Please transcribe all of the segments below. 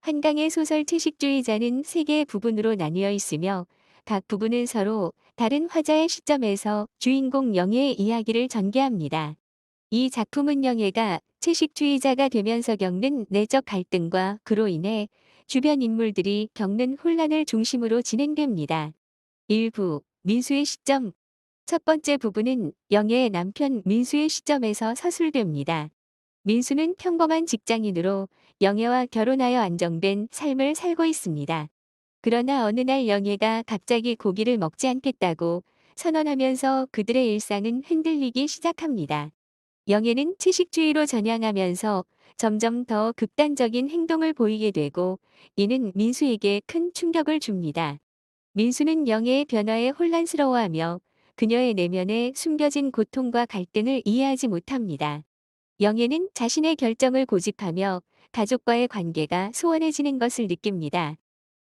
한강의 소설 채식주의자는 세 개의 부분으로 나뉘어 있으며 각 부분은 서로 다른 화자의 시점에서 주인공 영예의 이야기를 전개합니다. 이 작품은 영예가 채식주의자가 되면서 겪는 내적 갈등과 그로 인해 주변 인물들이 겪는 혼란을 중심으로 진행됩니다. 일부 민수의 시점. 첫 번째 부분은 영예의 남편 민수의 시점에서 서술됩니다. 민수는 평범한 직장인으로 영예와 결혼하여 안정된 삶을 살고 있습니다. 그러나 어느 날 영예가 갑자기 고기를 먹지 않겠다고 선언하면서 그들의 일상은 흔들리기 시작합니다. 영예는 채식주의로 전향하면서 점점 더 극단적인 행동을 보이게 되고 이는 민수에게 큰 충격을 줍니다. 민수는 영예의 변화에 혼란스러워하며 그녀의 내면에 숨겨진 고통과 갈등을 이해하지 못합니다. 영예는 자신의 결정을 고집하며 가족과의 관계가 소원해지는 것을 느낍니다.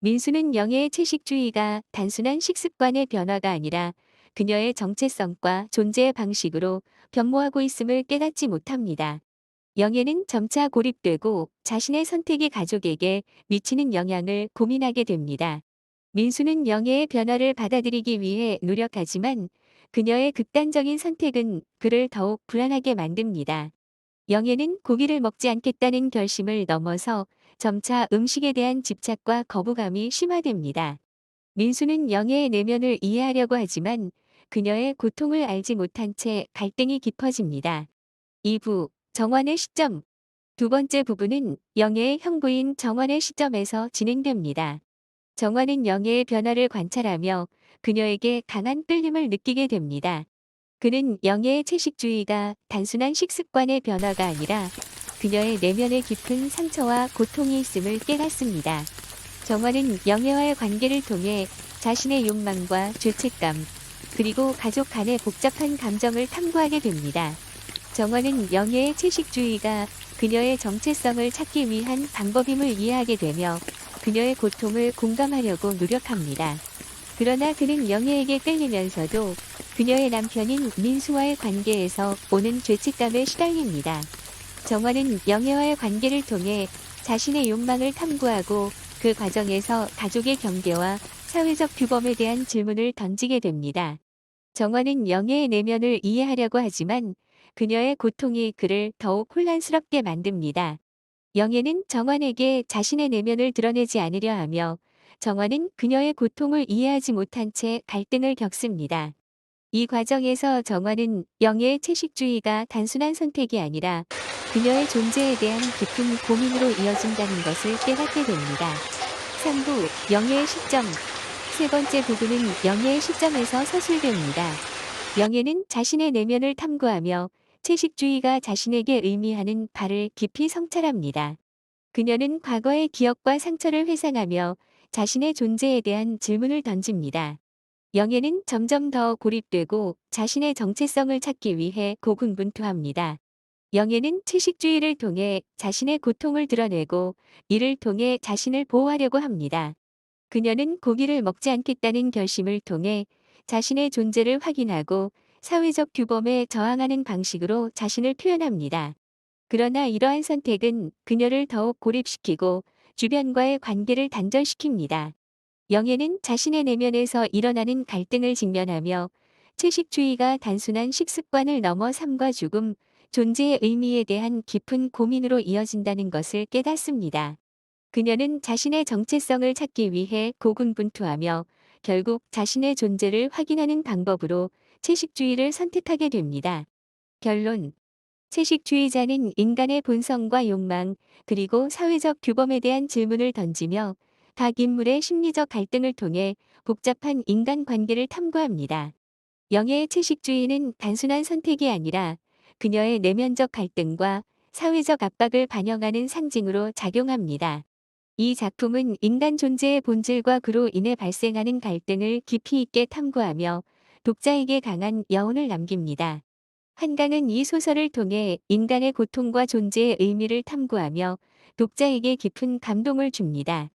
민수는 영예의 채식주의가 단순한 식습관의 변화가 아니라 그녀의 정체성과 존재의 방식으로 변모하고 있음을 깨닫지 못합니다. 영예는 점차 고립되고 자신의 선택이 가족에게 미치는 영향을 고민하게 됩니다. 민수는 영예의 변화를 받아들이기 위해 노력하지만 그녀의 극단적인 선택은 그를 더욱 불안하게 만듭니다. 영예는 고기를 먹지 않겠다는 결심을 넘어서 점차 음식에 대한 집착과 거부감이 심화됩니다. 민수는 영예의 내면을 이해하려고 하지만 그녀의 고통을 알지 못한 채 갈등이 깊어집니다. 2부 정환의 시점. 두 번째 부분은 영예의 형부인 정환의 시점에서 진행됩니다. 정환은 영예의 변화를 관찰하며 그녀에게 강한 끌림을 느끼게 됩니다. 그는 영예의 채식주의가 단순한 식습관의 변화가 아니라 그녀의 내면에 깊은 상처와 고통이 있음을 깨닫습니다. 정화는 영예와의 관계를 통해 자신의 욕망과 죄책감, 그리고 가족 간의 복잡한 감정을 탐구하게 됩니다. 정화는 영예의 채식주의가 그녀의 정체성을 찾기 위한 방법임을 이해하게 되며 그녀의 고통을 공감하려고 노력합니다. 그러나 그는 영예에게 끌리면서도 그녀의 남편인 민수와의 관계에서 오는 죄책감에 시달립니다. 정화는 영예와의 관계를 통해 자신의 욕망을 탐구하고 그 과정에서 가족의 경계와 사회적 규범에 대한 질문을 던지게 됩니다. 정화는 영예의 내면을 이해하려고 하지만 그녀의 고통이 그를 더욱 혼란스럽게 만듭니다. 영예는 정환에게 자신의 내면을 드러내지 않으려 하며 정환은 그녀의 고통을 이해하지 못한 채 갈등을 겪습니다. 이 과정에서 정환은 영예의 채식주의가 단순한 선택이 아니라 그녀의 존재에 대한 깊은 고민으로 이어진다는 것을 깨닫게 됩니다. 3부 영예의 시점. 세 번째 부분은 영예의 시점에서 서술됩니다. 영예는 자신의 내면을 탐구하며 채식주의가 자신에게 의미하는 바를 깊이 성찰합니다. 그녀는 과거의 기억과 상처를 회상하며 자신의 존재에 대한 질문을 던집니다. 영예는 점점 더 고립되고 자신의 정체성을 찾기 위해 고군분투합니다. 영예는 채식주의를 통해 자신의 고통을 드러내고 이를 통해 자신을 보호하려고 합니다. 그녀는 고기를 먹지 않겠다는 결심을 통해 자신의 존재를 확인하고 사회적 규범에 저항하는 방식으로 자신을 표현합니다. 그러나 이러한 선택은 그녀를 더욱 고립시키고 주변과의 관계를 단절시킵니다. 영예는 자신의 내면에서 일어나는 갈등을 직면하며 채식주의가 단순한 식습관을 넘어 삶과 죽음, 존재의 의미에 대한 깊은 고민으로 이어진다는 것을 깨닫습니다. 그녀는 자신의 정체성을 찾기 위해 고군분투하며 결국 자신의 존재를 확인하는 방법으로 채식주의를 선택하게 됩니다. 결론. 채식주의자는 인간의 본성과 욕망, 그리고 사회적 규범에 대한 질문을 던지며 각 인물의 심리적 갈등을 통해 복잡한 인간관계를 탐구합니다. 영예의 채식주의는 단순한 선택이 아니라 그녀의 내면적 갈등과 사회적 압박을 반영하는 상징으로 작용합니다. 이 작품은 인간 존재의 본질과 그로 인해 발생하는 갈등을 깊이 있게 탐구하며 독자에게 강한 여운을 남깁니다. 한강은 이 소설을 통해 인간의 고통과 존재의 의미를 탐구하며 독자에게 깊은 감동을 줍니다.